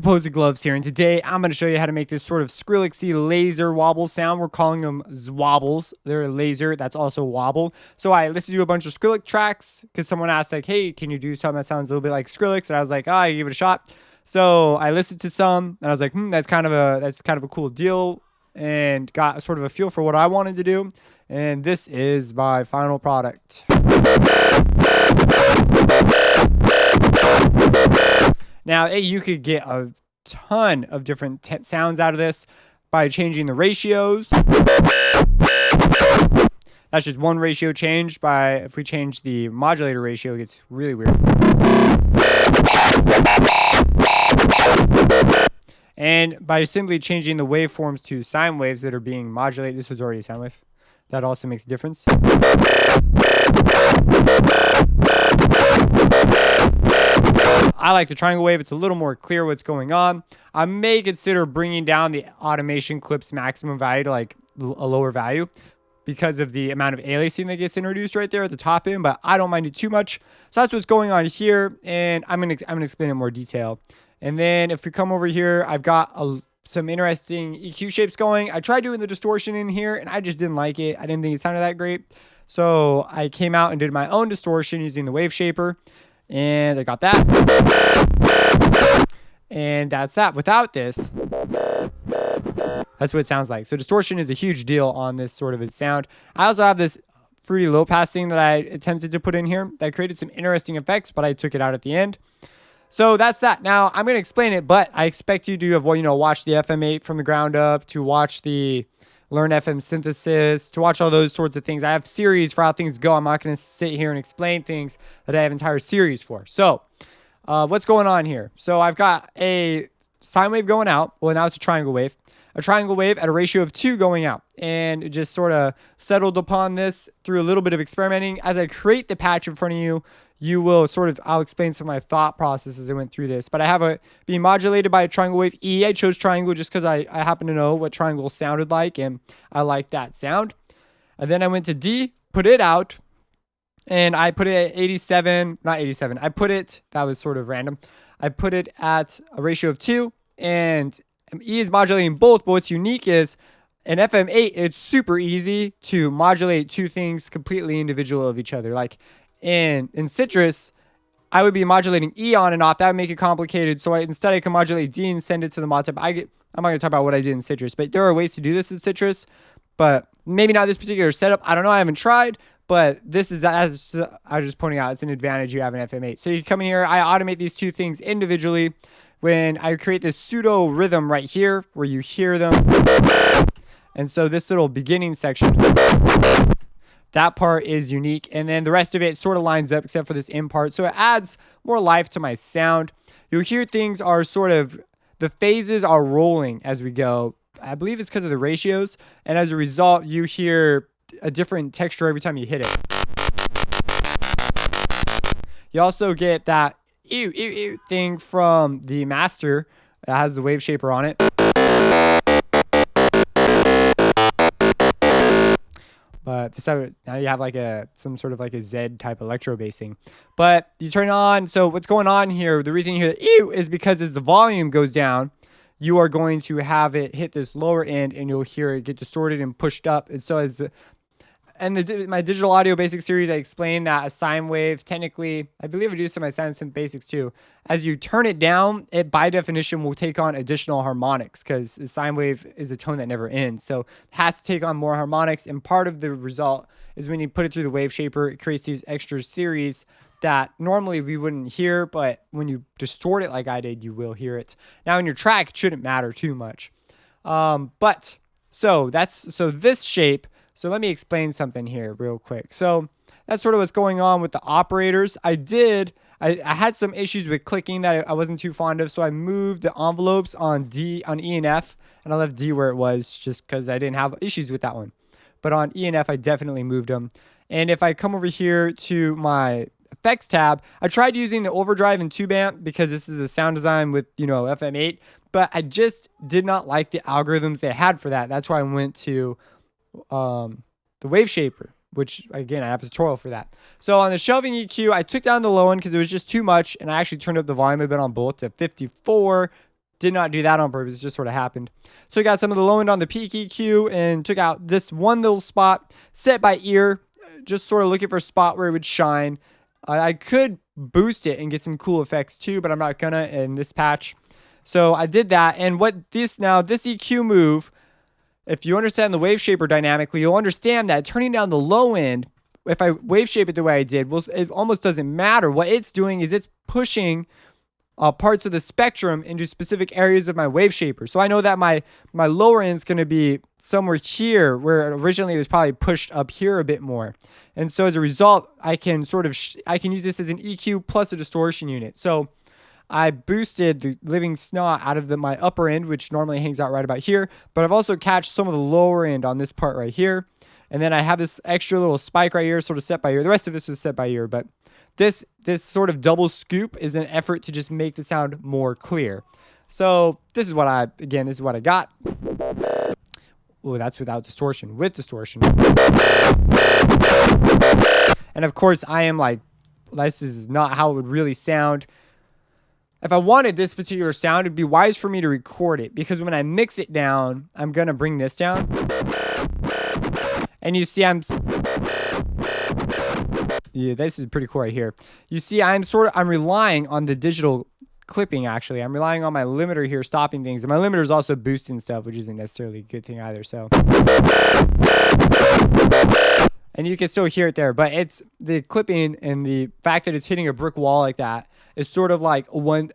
Opposing Gloves here, and today I'm going to show you how to make this sort of Skrillexy laser wobble sound. We're calling them Zwobbles. They're a laser that's also wobble. So I listened to a bunch of Skrillex tracks because someone asked like, hey, can you do something that sounds a little bit like Skrillex? And I was like, I give it a shot. So I listened to some and I was like, that's kind of a cool deal, and got sort of a feel for what I wanted to do. And this is my final product. Now, you could get a ton of different sounds out of this by changing the ratios. That's just one ratio change. If we change the modulator ratio, it gets really weird. And by simply changing the waveforms to sine waves that are being modulated, this was already a sine wave. That also makes a difference. I like the triangle wave. It's a little more clear what's going on. I may consider bringing down the automation clip's maximum value to like a lower value because of the amount of aliasing that gets introduced right there at the top end, but I don't mind it too much. So that's what's going on here, and I'm gonna explain it in more detail. And then if we come over here, I've got some interesting EQ shapes going. I tried doing the distortion in here, and I just didn't like it. I didn't think it sounded that great. So I came out and did my own distortion using the wave shaper, and I got that. And that's that. Without this, that's what it sounds like. So distortion is a huge deal on this sort of a sound. I also have this fruity low pass thing that I attempted to put in here that created some interesting effects, but I took it out at the end. So that's that. Now I'm going to explain it, but I expect you to have, watch the FM8 from the ground up, to watch the Learn FM synthesis, to watch all those sorts of things. I have series for how things go. I'm not going to sit here and explain things that I have entire series for. So what's going on here? So I've got a sine wave going out. Well, now it's a triangle wave. A triangle wave at a ratio of 2 going out. And it just sort of settled upon this through a little bit of experimenting. As I create the patch in front of you, I'll explain some of my thought process as I went through this. But I have it being modulated by a triangle wave E. I chose triangle just because I happen to know what triangle sounded like, and I like that sound. And then I went to D, put it out, and I put it at 87, not 87. That was sort of random. I put it at a ratio of 2, and E is modulating both, but what's unique is in FM8, it's super easy to modulate two things completely individual of each other. Like in Citrus, I would be modulating E on and off. That would make it complicated. So instead I can modulate D and send it to the mod tab. I'm not going to talk about what I did in Citrus, but there are ways to do this in Citrus, but maybe not this particular setup. I don't know. I haven't tried, but this is, as I was just pointing out, it's an advantage you have in FM8. So you come in here, I automate these two things individually. When I create this pseudo rhythm right here where you hear them. And so this little beginning section, that part is unique. And then the rest of it sort of lines up except for this in part. So it adds more life to my sound. You'll hear things are the phases are rolling as we go. I believe it's because of the ratios. And as a result, you hear a different texture every time you hit it. You also get that ew thing from the master that has the wave shaper on it. But now you have like some sort of like a Z type electro bass thing. But you turn it on. So what's going on here? The reason you hear the ew is because as the volume goes down, you are going to have it hit this lower end, and you'll hear it get distorted and pushed up. And so my digital audio basic series, I explained that a sine wave, technically, I believe I do some of my sine synth basics too. As you turn it down, it by definition will take on additional harmonics because the sine wave is a tone that never ends. So it has to take on more harmonics. And part of the result is when you put it through the wave shaper, it creates these extra series that normally we wouldn't hear, but when you distort it like I did, you will hear it. Now in your track, it shouldn't matter too much. So this shape. So let me explain something here real quick. So that's sort of what's going on with the operators. I had some issues with clicking that I wasn't too fond of. So I moved the envelopes on E and F, and I left D where it was just because I didn't have issues with that one. But on E and F, I definitely moved them. And if I come over here to my effects tab, I tried using the overdrive and tube amp because this is a sound design with, FM8, but I just did not like the algorithms they had for that. That's why I went to the wave shaper, which again, I have a tutorial for that. So on the shelving EQ, I took down the low end because it was just too much, and I actually turned up the volume a bit on both to 54 Did not do that on purpose. It just sort of happened. So we got some of the low end on the peak EQ and took out this one little spot, set by ear, just sort of looking for a spot where it would shine. I could boost it and get some cool effects too, but I'm not gonna in this patch. So I did that. And this EQ move, if you understand the wave shaper dynamically, you'll understand that turning down the low end, if I wave shape it the way I did, well, it almost doesn't matter. What it's doing is it's pushing parts of the spectrum into specific areas of my wave shaper. So I know that my lower end is going to be somewhere here, where originally it was probably pushed up here a bit more. And so as a result, I can I can use this as an EQ plus a distortion unit. So I boosted the living snot out of my upper end, which normally hangs out right about here, but I've also catched some of the lower end on this part right here. And then I have this extra little spike right here, sort of set by ear. The rest of this was set by ear, but this sort of double scoop is an effort to just make the sound more clear. So this is what I got. Oh, that's without distortion. With distortion. And of course, I am like, this is not how it would really sound. If I wanted this particular sound, it'd be wise for me to record it, because when I mix it down, I'm going to bring this down. And you see yeah, this is pretty cool right here. You see I'm relying on the digital clipping, actually. I'm relying on my limiter here stopping things. And my limiter is also boosting stuff, which isn't necessarily a good thing either. So, and you can still hear it there, but it's the clipping and the fact that it's hitting a brick wall like that is sort of like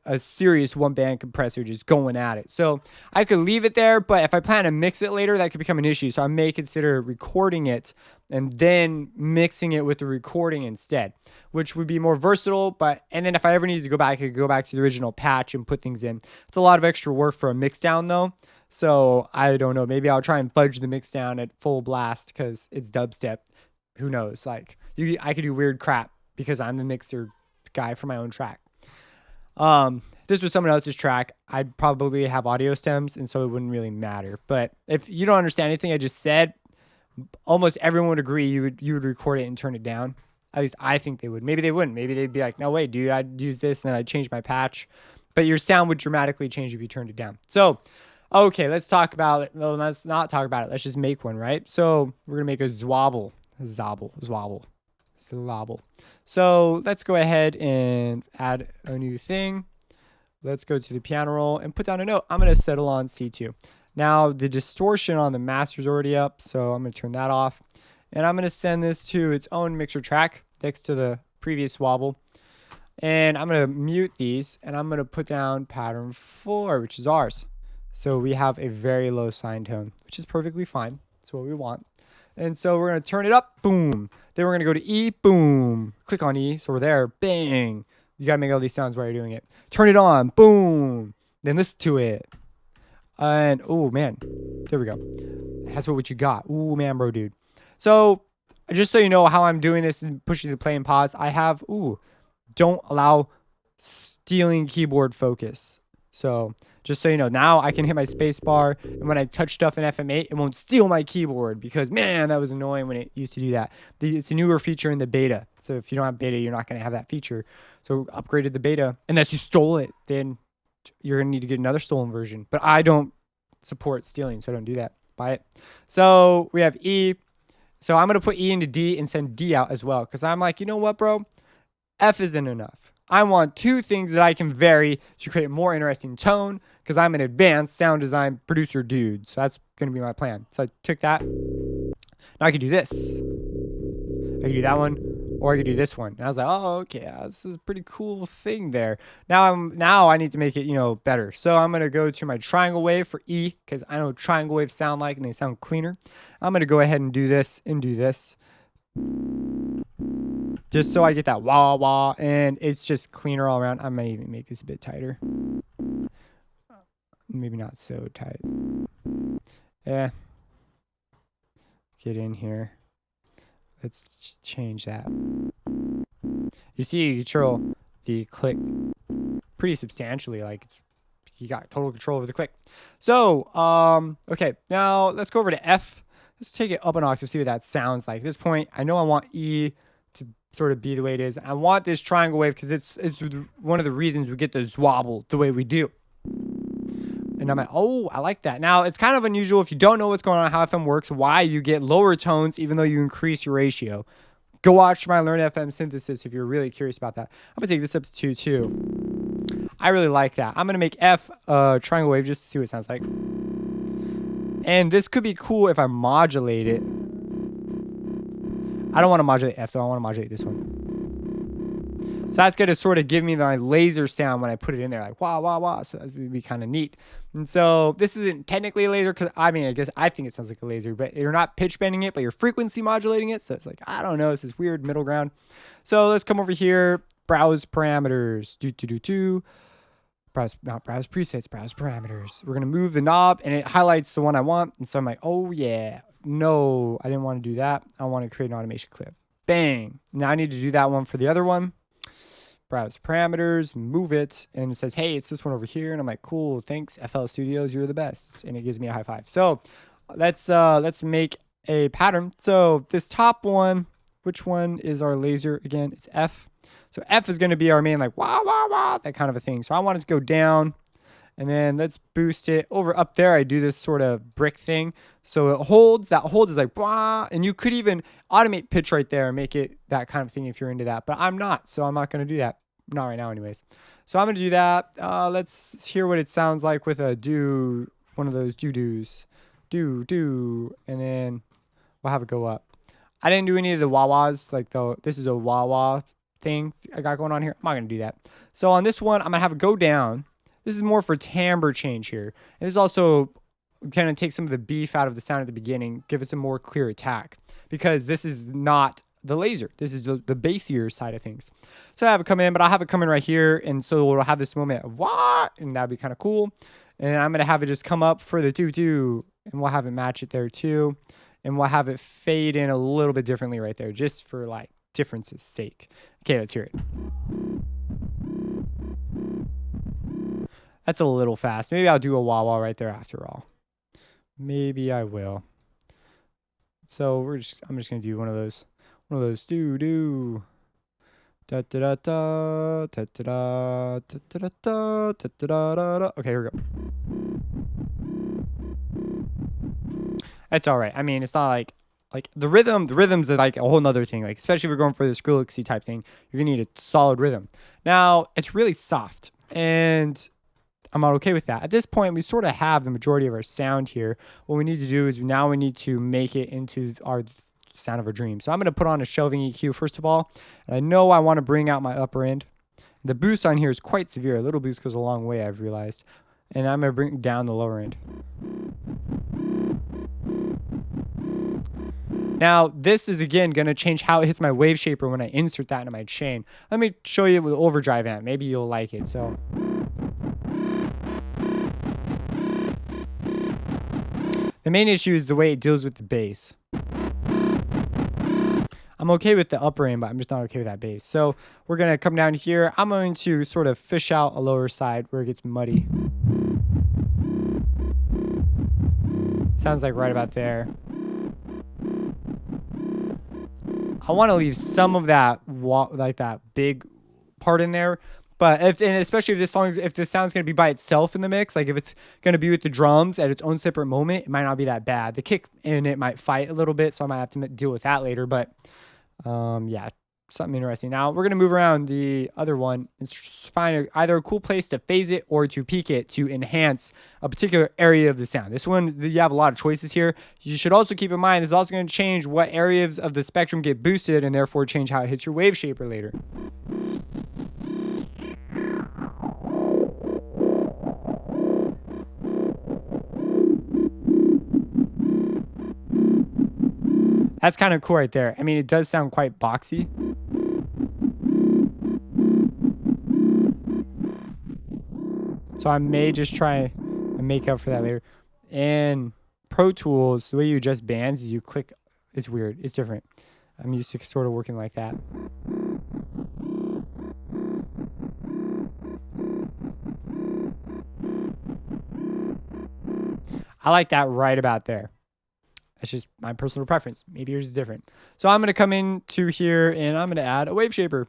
a serious one band compressor just going at it. So I could leave it there, but if I plan to mix it later, that could become an issue. So I may consider recording it and then mixing it with the recording instead, which would be more versatile. And then if I ever needed to go back, I could go back to the original patch and put things in. It's a lot of extra work for a mix down though. So I don't know. Maybe I'll try and fudge the mix down at full blast because it's dubstep. Who knows? Like I could do weird crap because I'm the mixer guy for my own track. This was someone else's track, I'd probably have audio stems, and so it wouldn't really matter. But if you don't understand anything I just said, almost everyone would agree you would record it and turn it down. At least I think they would. Maybe they wouldn't. Maybe they'd be like, no way, dude, I'd use this and then I'd change my patch. But your sound would dramatically change if you turned it down. So, okay, let's talk about it. No, let's not talk about it. Let's just make one, right? So we're going to make a Zwobble. So let's go ahead and add a new thing. Let's go to the piano roll and put down a note. I'm going to settle on C2. Now the distortion on the master is already up, so I'm going to turn that off. And I'm going to send this to its own mixer track next to the previous Zwobble. And I'm going to mute these, and I'm going to put down pattern 4, which is ours. So we have a very low sine tone, which is perfectly fine. That's what we want. And so we're going to turn it up, boom. Then we're going to go to E, boom. Click on E, so we're there, bang. You got to make all these sounds while you're doing it. Turn it on, boom. Then listen to it. And, oh, man, there we go. That's what you got. Oh, man, bro, dude. So, just so you know how I'm doing this and pushing the play and pause, I have, don't allow stealing keyboard focus. So, just so you know, now I can hit my space bar, and when I touch stuff in FM8, it won't steal my keyboard because, man, that was annoying when it used to do that. It's a newer feature in the beta. So if you don't have beta, you're not going to have that feature. So upgraded the beta. Unless you stole it, then you're going to need to get another stolen version. But I don't support stealing, so don't do that. Buy it. So we have E. So I'm going to put E into D and send D out as well because I'm like, you know what, bro? F isn't enough. I want two things that I can vary to create a more interesting tone because I'm an advanced sound design producer dude. So that's going to be my plan. So I took that. Now I can do this. I can do that one, or I could do this one. And I was like, oh, okay, this is a pretty cool thing there. Now I need to make it, better. So I'm going to go to my triangle wave for E because I know what triangle waves sound like and they sound cleaner. I'm going to go ahead and do this and do this. Just so I get that wah wah and it's just cleaner all around. I may even make this a bit tighter. Maybe not so tight. Yeah. Get in here. Let's change that. You see, you control the click pretty substantially. Like you got total control over the click. So, okay, now let's go over to F. Let's take it up an octave, see what that sounds like. At this point, I know I want E to sort of be the way it is. I want this triangle wave because it's one of the reasons we get the Zwobble the way we do. And I'm like, oh, I like that. Now, it's kind of unusual if you don't know what's going on, how FM works, why you get lower tones even though you increase your ratio. Go watch my Learn FM synthesis if you're really curious about that. I'm going to take this up to 2 too. I really like that. I'm going to make F triangle wave just to see what it sounds like. And this could be cool if I modulate it. I don't want to modulate F though. I want to modulate this one. So that's going to sort of give me the laser sound when I put it in there, like wah, wah, wah. So that would be kind of neat. And so this isn't technically a laser because, I mean, I guess I think it sounds like a laser, but you're not pitch bending it, but you're frequency modulating it. So it's like, I don't know, it's this weird middle ground. So let's come over here, browse parameters, not browse presets, browse parameters. We're going to move the knob and it highlights the one I want. And so I'm like, oh yeah, no, I didn't want to do that. I want to create an automation clip. Bang. Now I need to do that one for the other one. Browse parameters, move it, and it says, hey, it's this one over here. And I'm like, cool, thanks, FL Studios, you're the best. And it gives me a high five. So let's make a pattern. So this top one, which one is our laser again? It's F. So F is going to be our main, like, wah, wah, wah, that kind of a thing. So I want it to go down, and then let's boost it over up there. I do this sort of brick thing. So it holds, that hold is like, wah, and you could even automate pitch right there and make it that kind of thing if you're into that. But I'm not, so I'm not going to do that. Not right now anyways. So I'm going to do that. Let's hear what it sounds like with a do, one of those do-dos. Do, and then we'll have it go up. I didn't do any of the wah-wahs, like this is a wah-wah thing I got going on here. I'm not going to do that. So on this one, I'm going to have it go down. This is more for timbre change here. And this also kind of take some of the beef out of the sound at the beginning, give us a more clear attack, because this is not the laser. This is the bassier side of things. So I have it come in, but I'll have it come in right here. And so we'll have this moment of wah, and that'd be kind of cool. And I'm going to have it just come up for the do, and we'll have it match it there too. And we'll have it fade in a little bit differently right there, just for like difference's sake. Okay, let's hear it. That's a little fast. Maybe I'll do a wah wah right there after all. Maybe I will. So I'm just gonna do one of those do. Da da da da da da da da da da da da. Okay, here we go. That's all right. I mean, it's not like the rhythms are like a whole nother thing. Like, especially if you're going for the Skrillexy type thing, you're gonna need a solid rhythm. Now, it's really soft, and I'm not okay with that. At this point, we sort of have the majority of our sound here. What we need to do is now we need to make it into our sound of our dream. So I'm going to put on a shelving EQ first of all. And I know I want to bring out my upper end. The boost on here is quite severe. A little boost goes a long way, I've realized. And I'm going to bring down the lower end. Now, this is, again, going to change how it hits my wave shaper when I insert that into my chain. Let me show you with overdrive amp. Maybe you'll like it. So the main issue is the way it deals with the bass. I'm okay with the upper end, but I'm just not okay with that bass. So we're going to come down here. I'm going to sort of fish out a lower side where it gets muddy. Sounds like right about there. I want to leave some of that, like that big part in there. But and especially if this sound's going to be by itself in the mix, like if it's going to be with the drums at its own separate moment, it might not be that bad. The kick in it might fight a little bit, so I might have to deal with that later. But yeah, something interesting. Now we're going to move around the other one and find either a cool place to phase it or to peak it to enhance a particular area of the sound. This one, you have a lot of choices here. You should also keep in mind this is also going to change what areas of the spectrum get boosted and therefore change how it hits your wave shaper later. That's kind of cool right there. I mean, it does sound quite boxy. So I may just try and make up for that later. And Pro Tools, the way you adjust bands is you click. It's weird. It's different. I'm used to sort of working like that. I like that right about there. That's just my personal preference. Maybe yours is different. So I'm going to come into here and I'm going to add a wave shaper.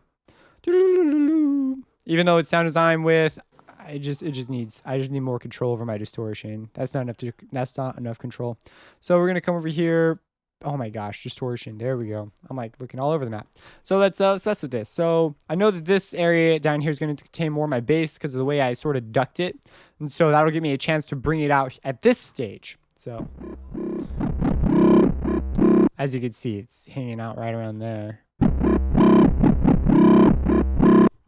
Even though it's sound design with I just need more control over my distortion. That's not enough control. So we're gonna come over here. Oh my gosh, distortion. There we go. I'm like looking all over the map. So let's mess with this. So I know that this area down here is going to contain more of my bass because of the way I sort of ducked it. And so that'll give me a chance to bring it out at this stage. So as you can see, it's hanging out right around there.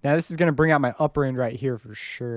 Now this is going to bring out my upper end right here for sure.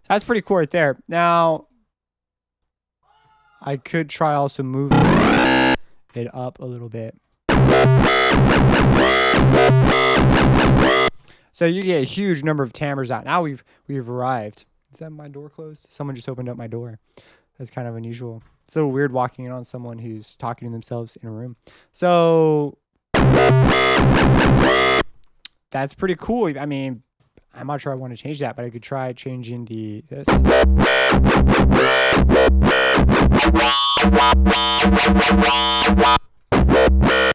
That's pretty cool right there. Now, I could try also moving it up a little bit. So you get a huge number of timbres out. Now we've arrived. Is that my door closed? Someone just opened up my door. That's kind of unusual. It's a little weird walking in on someone who's talking to themselves in a room. So that's pretty cool. I mean, I'm not sure I want to change that, but I could try changing this.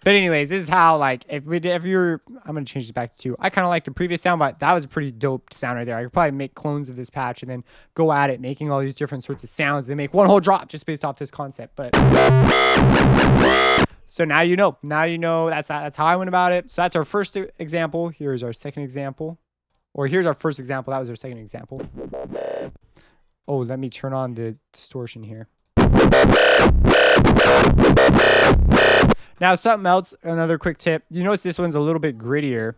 But anyways, this is how, like, if you're, I'm going to change this back to 2. I kind of like the previous sound, but that was a pretty dope sound right there. I could probably make clones of this patch and then go at it, making all these different sorts of sounds. They make one whole drop just based off this concept. But so now you know. Now you know that's how I went about it. So that's our first example. Here's our second example. Or here's our first example. That was our second example. Oh, let me turn on the distortion here. Now, something else, another quick tip. You notice this one's a little bit grittier.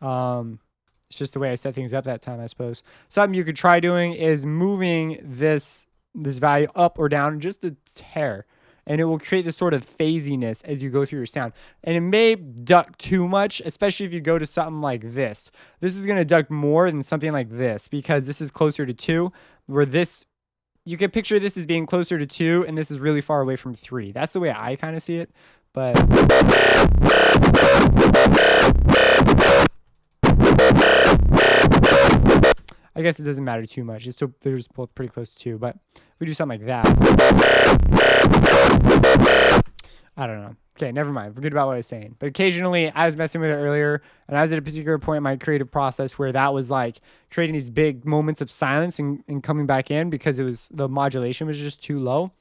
It's just the way I set things up that time, I suppose. Something you could try doing is moving this value up or down just a hair. And it will create this sort of phasiness as you go through your sound. And it may duck too much, especially if you go to something like this. This is going to duck more than something like this because this is closer to 2, where this, you can picture this as being closer to 2, and this is really far away from 3. That's the way I kind of see it. But I guess it doesn't matter too much. It's still, they're just both pretty close to 2. But if we do something like that, I don't know. Okay, never mind. Forget about what I was saying. But occasionally, I was messing with it earlier, and I was at a particular point in my creative process where that was like creating these big moments of silence and coming back in because it was, the modulation was just too low.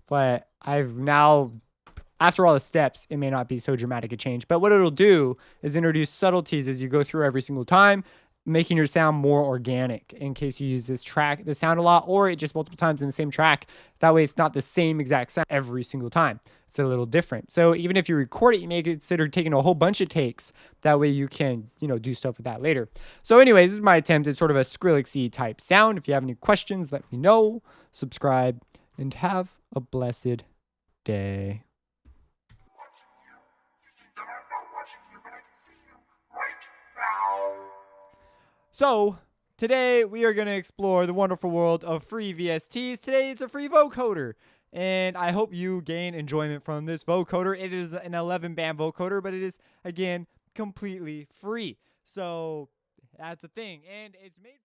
But I've now, after all the steps, it may not be so dramatic a change. But what it'll do is introduce subtleties as you go through every single time, making your sound more organic in case you use this sound a lot, or it just multiple times in the same track. That way it's not the same exact sound every single time. It's a little different. So even if you record it, you may consider taking a whole bunch of takes. That way you can, do stuff with that later. So anyways, this is my attempt at sort of a Skrillex-y type sound. If you have any questions, let me know. Subscribe and have a blessed day. So today we are going to explore the wonderful world of free VSTs. Today it's a free vocoder, and I hope you gain enjoyment from this vocoder. It is an 11-band vocoder, but it is, again, completely free. So that's the thing, and it's made